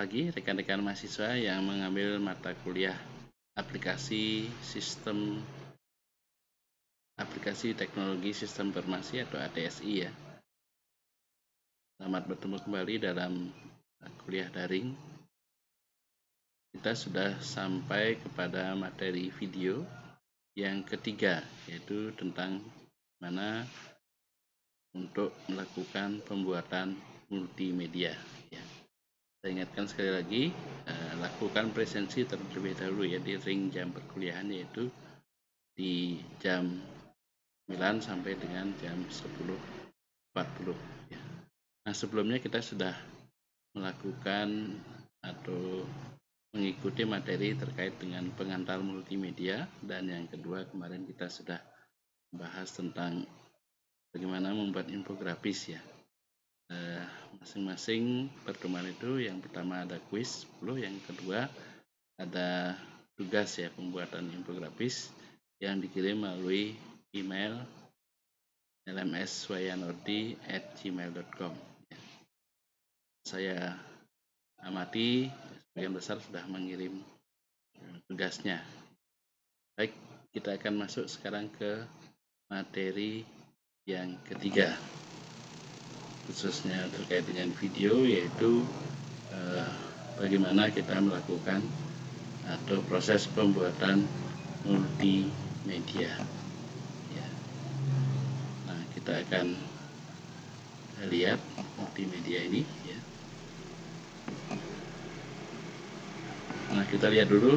lagi rekan-rekan mahasiswa yang mengambil mata kuliah aplikasi teknologi sistem informasi atau ATSI ya. Selamat bertemu kembali dalam kuliah daring. Kita sudah sampai kepada materi video yang ketiga, yaitu tentang mana untuk melakukan pembuatan multimedia ya. Saya ingatkan sekali lagi, lakukan presensi terlebih dahulu ya di ring jam perkuliahan, yaitu di jam 9 sampai dengan jam 10.40 ya. Nah, sebelumnya kita sudah melakukan atau mengikuti materi terkait dengan pengantar multimedia, dan yang kedua kemarin kita sudah membahas tentang bagaimana membuat infografis ya. Masing-masing pertemuan itu yang pertama ada kuis 10, yang kedua ada tugas ya pembuatan infografis yang dikirim melalui email lmswayanurdi@gmail.com. Saya amati sebagian besar sudah mengirim tugasnya. Baik, kita akan masuk sekarang ke materi yang ketiga, khususnya terkait dengan video, yaitu bagaimana kita melakukan atau proses pembuatan multimedia ya. Nah, kita akan lihat multimedia ini ya. Nah, kita lihat dulu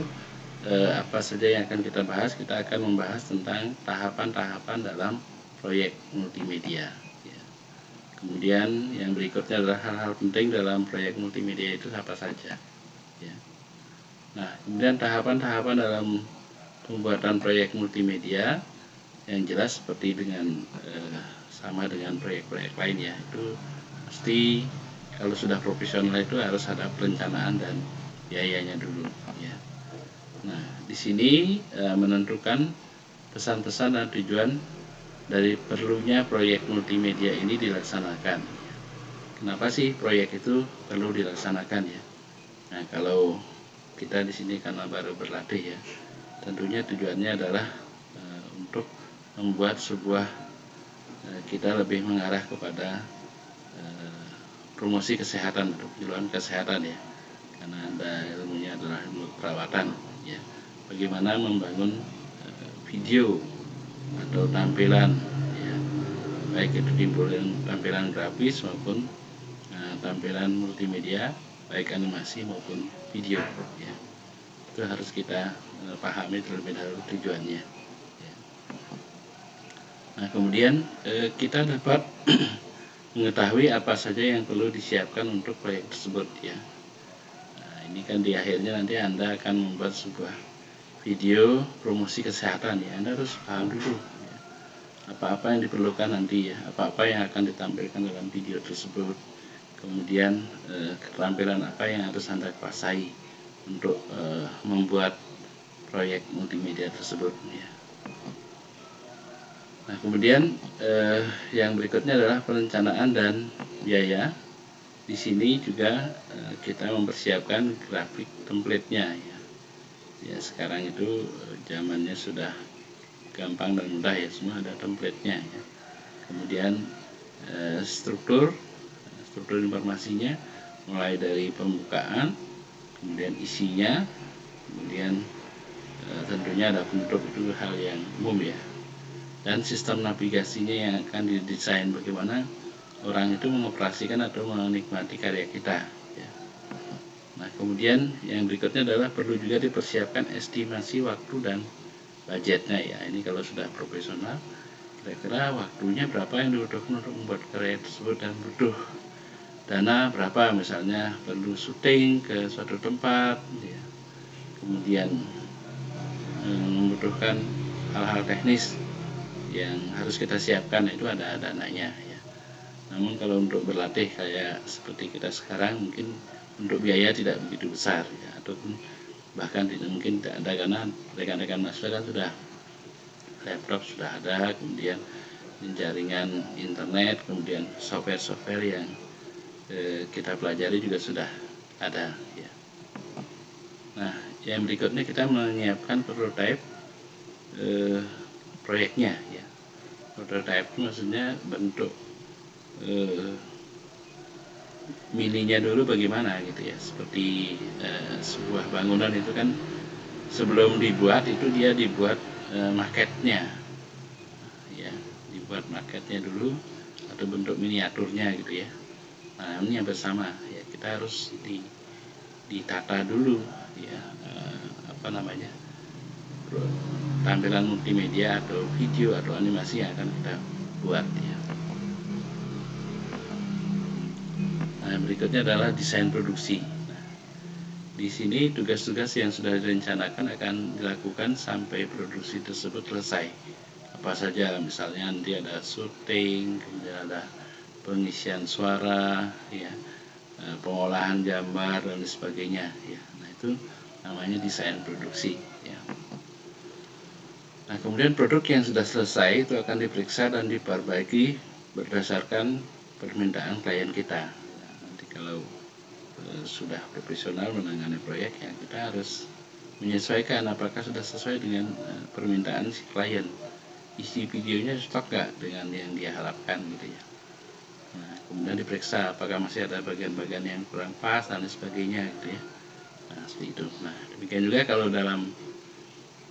apa saja yang akan kita bahas. Kita akan membahas tentang tahapan-tahapan dalam proyek multimedia. Kemudian yang berikutnya adalah hal-hal penting dalam proyek multimedia itu apa saja ya. Nah, kemudian tahapan-tahapan dalam pembuatan proyek multimedia yang jelas seperti dengan sama dengan proyek-proyek lain ya. Itu pasti kalau sudah profesional itu harus ada perencanaan dan biayanya dulu ya. Nah, di sini menentukan pesan-pesan dan tujuan dari perlunya proyek multimedia ini dilaksanakan. Kenapa sih proyek itu perlu dilaksanakan ya? Nah, kalau kita di sini karena baru berlatih ya, tentunya tujuannya adalah untuk membuat sebuah kita lebih mengarah kepada promosi kesehatan atau penyuluhan kesehatan ya, karena ada ilmunya adalah ilmu perawatan ya. Bagaimana membangun video atau tampilan ya, baik itu tampilan grafis maupun tampilan multimedia, baik animasi maupun video ya. Itu harus kita pahami terlebih dahulu tujuannya ya. Nah, kemudian kita dapat mengetahui apa saja yang perlu disiapkan untuk proyek tersebut ya. Nah, ini kan di akhirnya nanti Anda akan membuat sebuah video promosi kesehatan ya. Anda harus paham dulu ya, apa-apa yang diperlukan nanti ya, apa-apa yang akan ditampilkan dalam video tersebut, kemudian keterampilan apa yang harus Anda kuasai untuk membuat proyek multimedia tersebut ya. Nah, kemudian yang berikutnya adalah perencanaan dan biaya. Di sini juga kita mempersiapkan grafik template-nya ya. Ya, sekarang itu zamannya sudah gampang dan mudah ya, semua ada template-nya ya. Kemudian struktur informasinya mulai dari pembukaan, kemudian isinya, kemudian tentunya ada penutup, itu hal yang umum ya. Dan sistem navigasinya yang akan didesain bagaimana orang itu mengoperasikan atau menikmati karya kita ya. Nah, kemudian yang berikutnya adalah perlu juga dipersiapkan estimasi waktu dan budgetnya ya. Ini kalau sudah profesional, kira-kira waktunya berapa yang dibutuhkan untuk membuat karya tersebut, dan butuh dana berapa, misalnya perlu syuting ke suatu tempat ya. Kemudian membutuhkan hal-hal teknis yang harus kita siapkan, itu ada dananya ya. Namun kalau untuk berlatih kayak seperti kita sekarang, mungkin untuk biaya tidak begitu besar ya, ataupun bahkan mungkin tidak ada, karena rekan-rekan mahasiswa kan sudah laptop sudah ada, kemudian jaringan internet, kemudian software yang kita pelajari juga sudah ada ya. Nah, yang berikutnya kita menyiapkan prototipe proyeknya ya. Prototipe maksudnya bentuk mininya dulu bagaimana gitu ya. Seperti sebuah bangunan itu kan sebelum dibuat itu dia dibuat maketnya ya, dibuat maketnya dulu atau bentuk miniaturnya gitu ya. Nah, ini yang bersama ya, kita harus ditata dulu ya, tampilan multimedia atau video atau animasi yang akan kita buat ya. Nah, berikutnya adalah desain produksi. Nah, di sini tugas-tugas yang sudah direncanakan akan dilakukan sampai produksi tersebut selesai. Apa saja, misalnya nanti ada syuting, kemudian ada pengisian suara, ya, pengolahan gambar dan sebagainya. Ya. Nah, itu namanya desain produksi. Ya. Nah, kemudian produk yang sudah selesai itu akan diperiksa dan diperbaiki berdasarkan permintaan klien kita. Nah, nanti kalau sudah profesional menangani proyek, ya kita harus menyesuaikan apakah sudah sesuai dengan permintaan si klien, isi videonya cocok gak dengan yang dia harapkan gitu ya. Nah, kemudian diperiksa apakah masih ada bagian-bagian yang kurang pas dan sebagainya gitu ya. Nah, seperti itu. Nah, demikian juga kalau dalam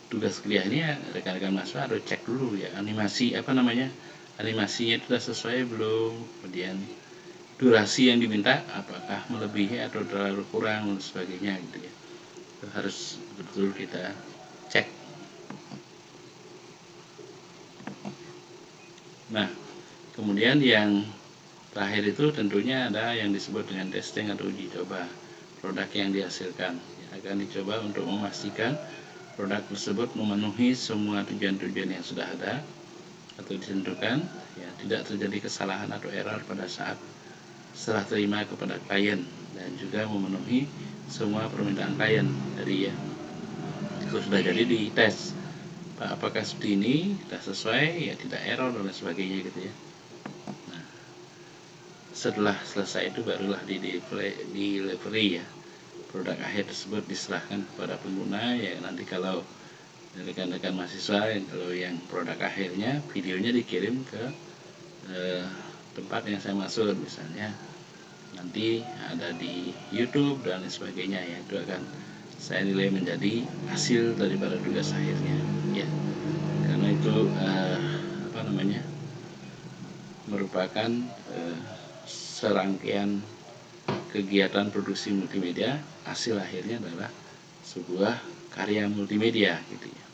tugas kuliah ini ya, rekan-rekan mahasiswa harus cek dulu ya animasinya itu sudah sesuai belum, kemudian durasi yang diminta apakah melebihi atau terlalu kurang dan sebagainya gitu ya. Itu harus betul kita cek. Nah, kemudian yang terakhir itu tentunya ada yang disebut dengan testing atau uji coba produk yang dihasilkan. Akan dicoba untuk memastikan produk tersebut memenuhi semua tujuan-tujuan yang sudah ada atau ditentukan, ya, tidak terjadi kesalahan atau error pada saat serah terima kepada klien, dan juga memenuhi semua permintaan klien. Jadi ya, itu sudah jadi dites apakah seperti ini sudah sesuai, ya tidak error dan sebagainya gitu ya. Nah, setelah selesai itu barulah di delivery ya, produk akhir tersebut diserahkan kepada pengguna ya. Nanti kalau rekan-rekan mahasiswa kalau yang produk akhirnya videonya dikirim ke tempat yang saya maksud, misalnya nanti ada di YouTube dan sebagainya ya, itu akan saya nilai menjadi hasil daripada tugas akhirnya ya, karena itu merupakan serangkaian kegiatan produksi multimedia. Hasil akhirnya adalah sebuah karya multimedia gitu ya.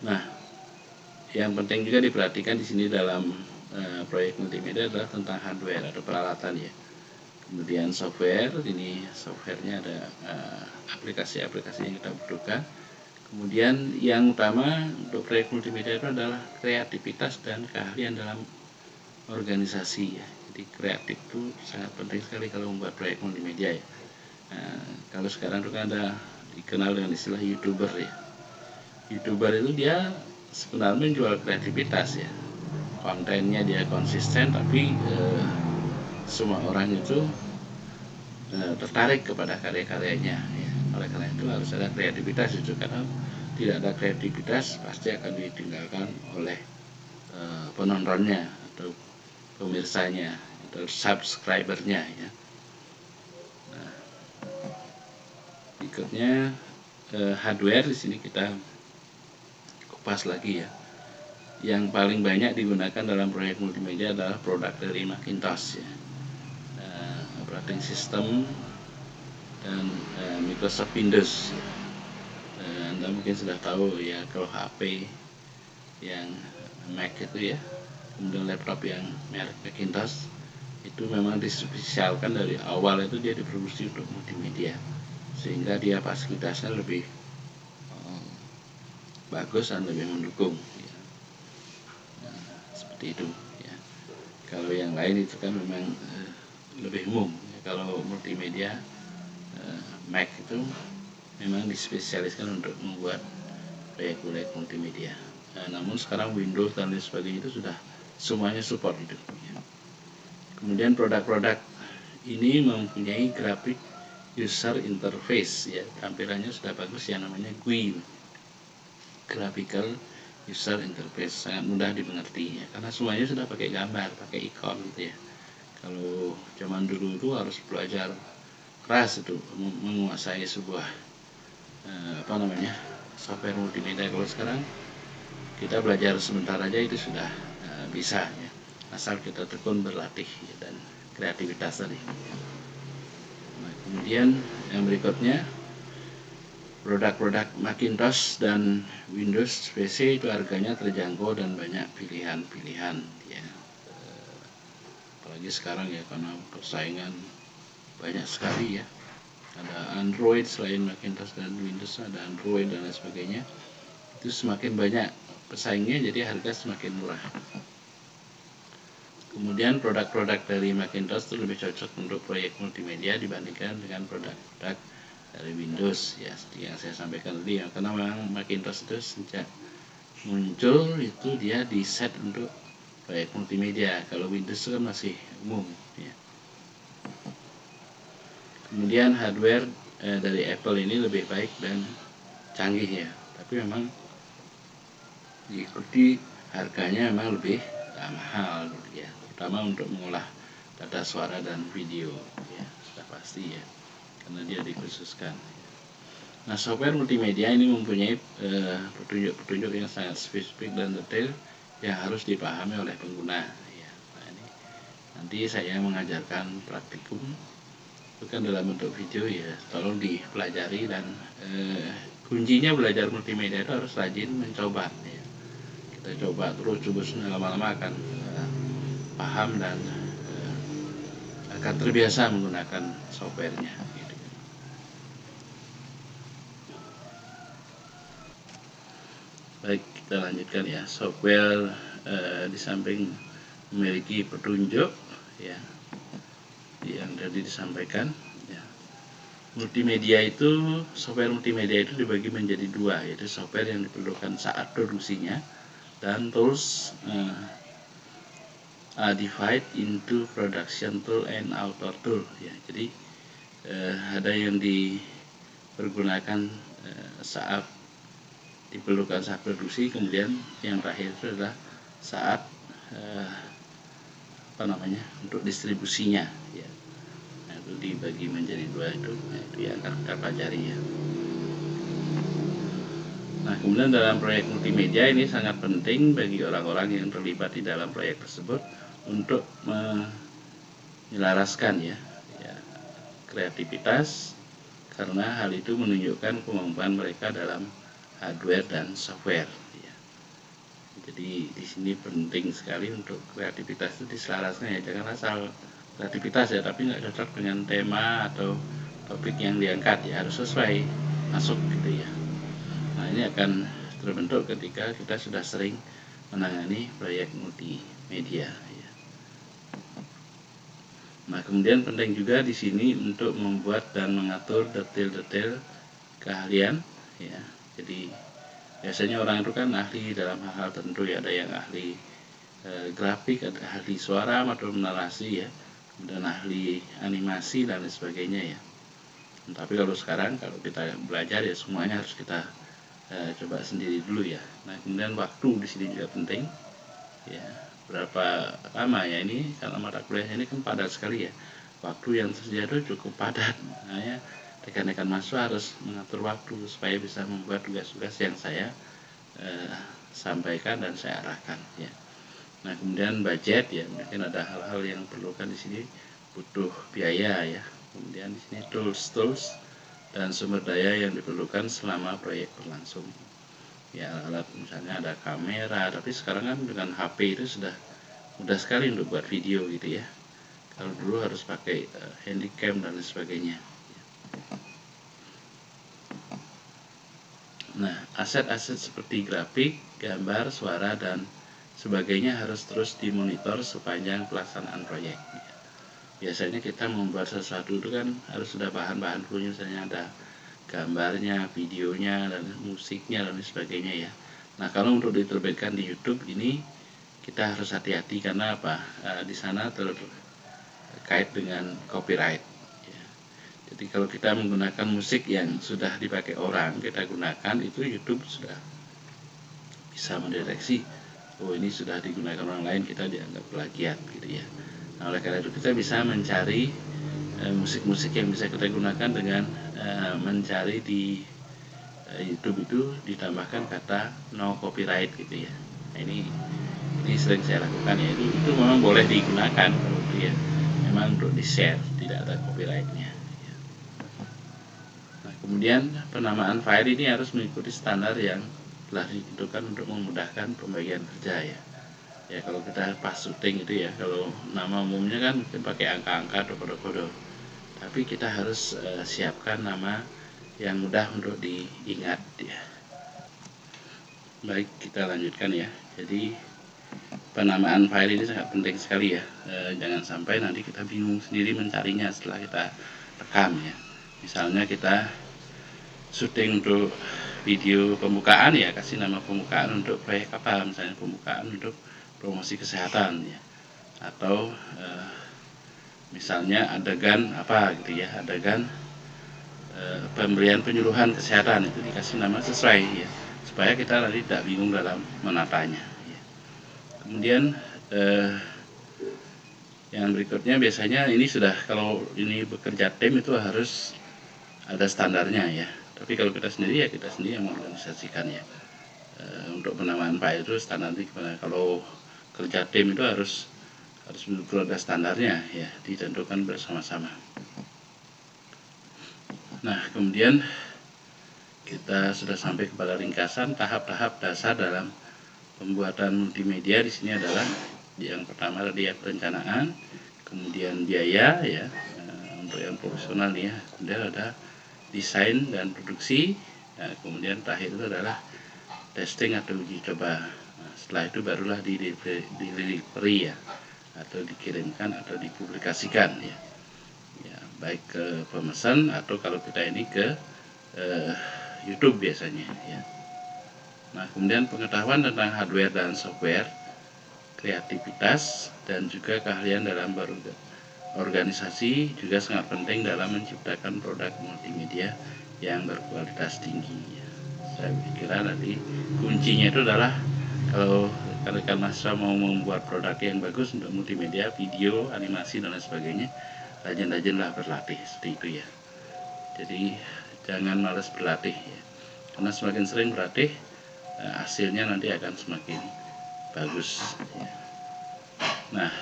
Nah, yang penting juga diperhatikan di sini dalam proyek multimedia adalah tentang hardware atau peralatan ya. Kemudian software, ini softwarenya ada aplikasi-aplikasi yang kita butuhkan. Kemudian yang utama untuk proyek multimedia itu adalah kreativitas dan keahlian dalam organisasi ya. Jadi kreatif itu sangat penting sekali kalau membuat proyek multimedia ya. Nah, kalau sekarang itu kan ada dikenal dengan istilah YouTuber ya. YouTuber itu dia sebenarnya menjual kreativitas ya. Kontennya dia konsisten, tapi semua orang itu tertarik kepada karya-karyanya ya. Oleh karena itu harus ada kreativitas itu, karena tidak ada kreativitas pasti akan ditinggalkan oleh penontonnya atau pemirsanya atau subscribernya ya. Nah, berikutnya hardware di sini kita kupas lagi ya. Yang paling banyak digunakan dalam proyek multimedia adalah produk dari Macintosh ya. Operating system dan Microsoft Windows. Anda mungkin sudah tahu ya, kalau HP yang Mac itu ya, kemudian laptop yang merek Macintosh itu memang dispesialkan dari awal itu dia diproduksi untuk multimedia, sehingga dia fasilitasnya lebih bagus dan lebih mendukung ya. Nah, seperti itu ya. Kalau yang lain itu kan memang lebih umum ya. Kalau multimedia Mac itu memang dispesialiskan untuk membuat proyek-proyek multimedia. Namun sekarang Windows dan lain sebagainya itu sudah semuanya support itu ya. Kemudian produk-produk ini mempunyai grafik user interface ya, tampilannya sudah bagus ya, namanya GUI, graphical user interface, sangat mudah dimengerti ya, karena semuanya sudah pakai gambar, pakai ikon gitu ya. Kalau zaman dulu itu harus belajar keras itu menguasai sebuah software multimedia. Kalau sekarang kita belajar sebentar aja itu sudah bisa ya, asal kita tekun berlatih ya, dan kreativitas tadi. Nah, kemudian yang berikutnya, produk-produk Macintosh dan Windows PC itu harganya terjangkau dan banyak pilihan-pilihan ya. Apalagi sekarang ya, karena persaingan banyak sekali ya. Ada Android, selain Macintosh dan Windows ada Android dan lain sebagainya. Itu semakin banyak pesaingnya, jadi harga semakin murah. Kemudian produk-produk dari Macintosh itu lebih cocok untuk proyek multimedia dibandingkan dengan produk-produk dari Windows ya, seperti yang saya sampaikan tadi ya, karena memang Macintosh itu sejak muncul itu dia di set untuk proyek multimedia, kalau Windows itu kan masih umum ya. Kemudian hardware dari Apple ini lebih baik dan canggih ya, tapi memang diikuti harganya memang lebih mahal ya, terutama untuk mengolah data suara dan video ya, sudah pasti ya, karena dia dikhususkan. Nah, software multimedia ini mempunyai petunjuk-petunjuk yang sangat spesifik dan detail yang harus dipahami oleh pengguna ya. Nah, ini nanti saya mengajarkan praktikum, bukan dalam bentuk video ya, tolong dipelajari. Dan kuncinya belajar multimedia itu harus rajin mencoba ya. Kita coba terus lama-lama akan paham dan akan terbiasa menggunakan softwarenya gitu. Baik, kita lanjutkan ya. Software di samping memiliki petunjuk ya yang tadi disampaikan ya. Software multimedia itu dibagi menjadi dua, yaitu software yang diperlukan saat produksinya dan tools divide into production tool and author tool ya. Jadi ada yang dipergunakan saat diperlukan saat produksi, kemudian yang terakhir itu adalah saat untuk distribusinya ya. Nah, itu dibagi menjadi dua, itu yang akan kita pelajari ya. Nah, kemudian dalam proyek multimedia ini sangat penting bagi orang-orang yang terlibat di dalam proyek tersebut untuk menyelaraskan ya kreativitas, karena hal itu menunjukkan kemampuan mereka dalam hardware dan software ya. Jadi di sini penting sekali untuk kreativitas itu diselaraskan ya, jangan asal kreativitas ya tapi nggak cocok dengan tema atau topik yang diangkat ya, harus sesuai, masuk gitu ya. Nah, ini akan terbentuk ketika kita sudah sering menangani proyek multimedia ya. Nah, kemudian penting juga di sini untuk membuat dan mengatur detail-detail keahlian ya. Jadi biasanya orang itu kan ahli dalam hal-hal tertentu ya, ada yang ahli grafik, ada ahli suara atau narasi ya, kemudian ahli animasi dan lain sebagainya ya. Tapi kalau sekarang kalau kita belajar ya semuanya harus kita coba sendiri dulu ya. Nah, kemudian waktu di sini juga penting ya, berapa lama ya, ini karena mata kuliahnya ini kan padat sekali ya, waktu yang tersedia itu cukup padat. Nah, ya, rekan-rekan mahasiswa harus mengatur waktu supaya bisa membuat tugas-tugas yang saya sampaikan dan saya arahkan ya. Nah, kemudian budget ya, mungkin ada hal-hal yang perlukan di sini, butuh biaya ya. Kemudian di sini tools dan sumber daya yang diperlukan selama proyek berlangsung ya, alat misalnya ada kamera, tapi sekarang kan dengan HP itu sudah mudah sekali untuk buat video gitu ya. Kalau dulu harus pakai handycam dan sebagainya. Nah, aset-aset seperti grafik, gambar, suara dan sebagainya harus terus dimonitor sepanjang pelaksanaan proyek. Biasanya kita membuat sesuatu itu kan harus sudah bahan-bahan dulu, misalnya ada gambarnya, videonya, dan musiknya dan sebagainya ya. Nah, kalau untuk diterbitkan di YouTube ini kita harus hati-hati, karena apa? Di sana terkait dengan copyright. Ya. Jadi kalau kita menggunakan musik yang sudah dipakai orang, kita gunakan, itu YouTube sudah bisa mendeteksi, oh ini sudah digunakan orang lain, kita dianggap plagiat gitu ya. Nah, oleh karena itu kita bisa mencari musik-musik yang bisa kita gunakan dengan mencari di YouTube itu ditambahkan kata no copyright gitu ya. Nah, ini sering saya lakukan ya. Itu memang boleh digunakan kalau itu ya. Memang untuk di share, tidak ada copyrightnya. Ya. Nah, kemudian penamaan file ini harus mengikuti standar yang telah ditentukan untuk memudahkan pembagian kerja ya. Ya kalau kita pas syuting itu ya, kalau nama umumnya kan mungkin pakai angka-angka atau kode-kode, tapi kita harus siapkan nama yang mudah untuk diingat ya. Baik, kita lanjutkan ya. Jadi penamaan file ini sangat penting sekali ya. Jangan sampai nanti kita bingung sendiri mencarinya setelah kita rekam ya. Misalnya kita syuting untuk video pembukaan ya, kasih nama pembukaan untuk proyek apa, misalnya pembukaan untuk promosi kesehatan ya, atau misalnya adegan apa gitu ya, adegan pemberian penyuluhan kesehatan, itu dikasih nama sesuai ya, supaya kita nanti tidak bingung dalam menatanya ya. Kemudian yang berikutnya biasanya ini sudah, kalau ini bekerja tim itu harus ada standarnya ya, tapi kalau kita sendiri ya kita sendiri yang mengorganisasikan ya. Untuk penamaan file itu standar gimana, kalau kerja tim itu harus betul-betul ada standarnya ya, ditentukan bersama-sama. Nah, kemudian kita sudah sampai kepada ringkasan tahap-tahap dasar dalam pembuatan multimedia. Di sini adalah yang pertama tadi ya, perencanaan, kemudian biaya ya, untuk yang profesional nih ya, kemudian ada desain dan produksi, nah, kemudian terakhir itu adalah testing atau uji coba. Nah, setelah itu barulah di delivery ya, atau dikirimkan atau dipublikasikan ya, ya baik ke pemesan atau kalau kita ini ke YouTube biasanya ya. Nah, kemudian pengetahuan tentang hardware dan software, kreativitas, dan juga keahlian dalam berorganisasi juga sangat penting dalam menciptakan produk multimedia yang berkualitas tinggi. Saya kira nanti kuncinya itu adalah kalau rekan-rekan mahasiswa mau membuat produk yang bagus untuk multimedia, video, animasi, dan lain sebagainya, rajin-rajinlah berlatih seperti itu ya. Jadi jangan malas berlatih ya, karena semakin sering berlatih, hasilnya nanti akan semakin bagus ya. Nah,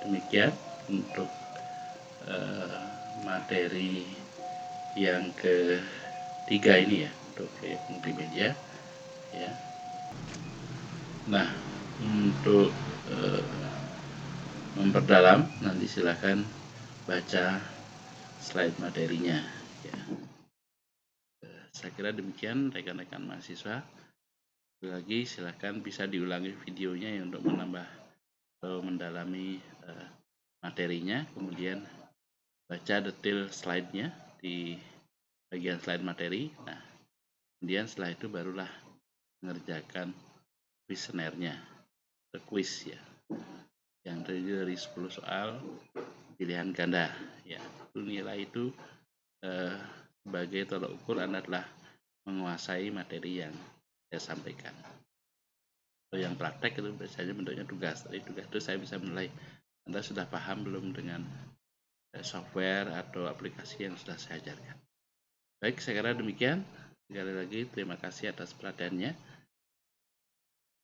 demikian untuk materi yang ketiga ini ya, untuk multimedia ya. Nah, untuk memperdalam nanti silahkan baca slide materinya ya. Saya kira demikian rekan-rekan mahasiswa. Lagi silahkan bisa diulangi videonya ya untuk menambah atau mendalami materinya, kemudian baca detail slide-nya di bagian slide materi. Nah, kemudian setelah itu barulah mengerjakan kuesionernya atau quiz ya, yang terdiri dari 10 soal pilihan ganda ya. Nilai itu sebagai tolak ukur Anda telah menguasai materi yang saya sampaikan. Atau yang praktek itu biasanya bentuknya tugas. Dari tugas itu saya bisa menilai Anda sudah paham belum dengan software atau aplikasi yang sudah saya ajarkan. Baik, saya kira demikian. Sekali lagi terima kasih atas perhatiannya.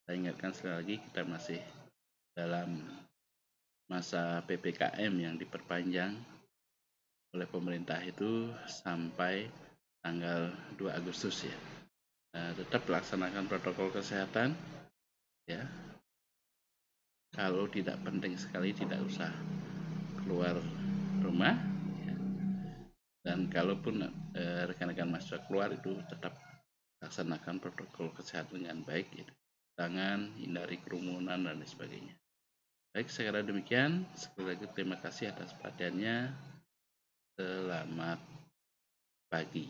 Saya ingatkan sekali lagi kita masih dalam masa PPKM yang diperpanjang oleh pemerintah itu sampai tanggal 2 Agustus ya. Tetap laksanakan protokol kesehatan ya. Kalau tidak penting sekali tidak usah keluar rumah ya. Dan kalaupun rekan-rekan mahasiswa keluar itu tetap laksanakan protokol kesehatan dengan baik ya. Tangan, hindari kerumunan dan lain sebagainya. Baik, saya kira demikian. Sekali lagi terima kasih atas perhatiannya. Selamat pagi.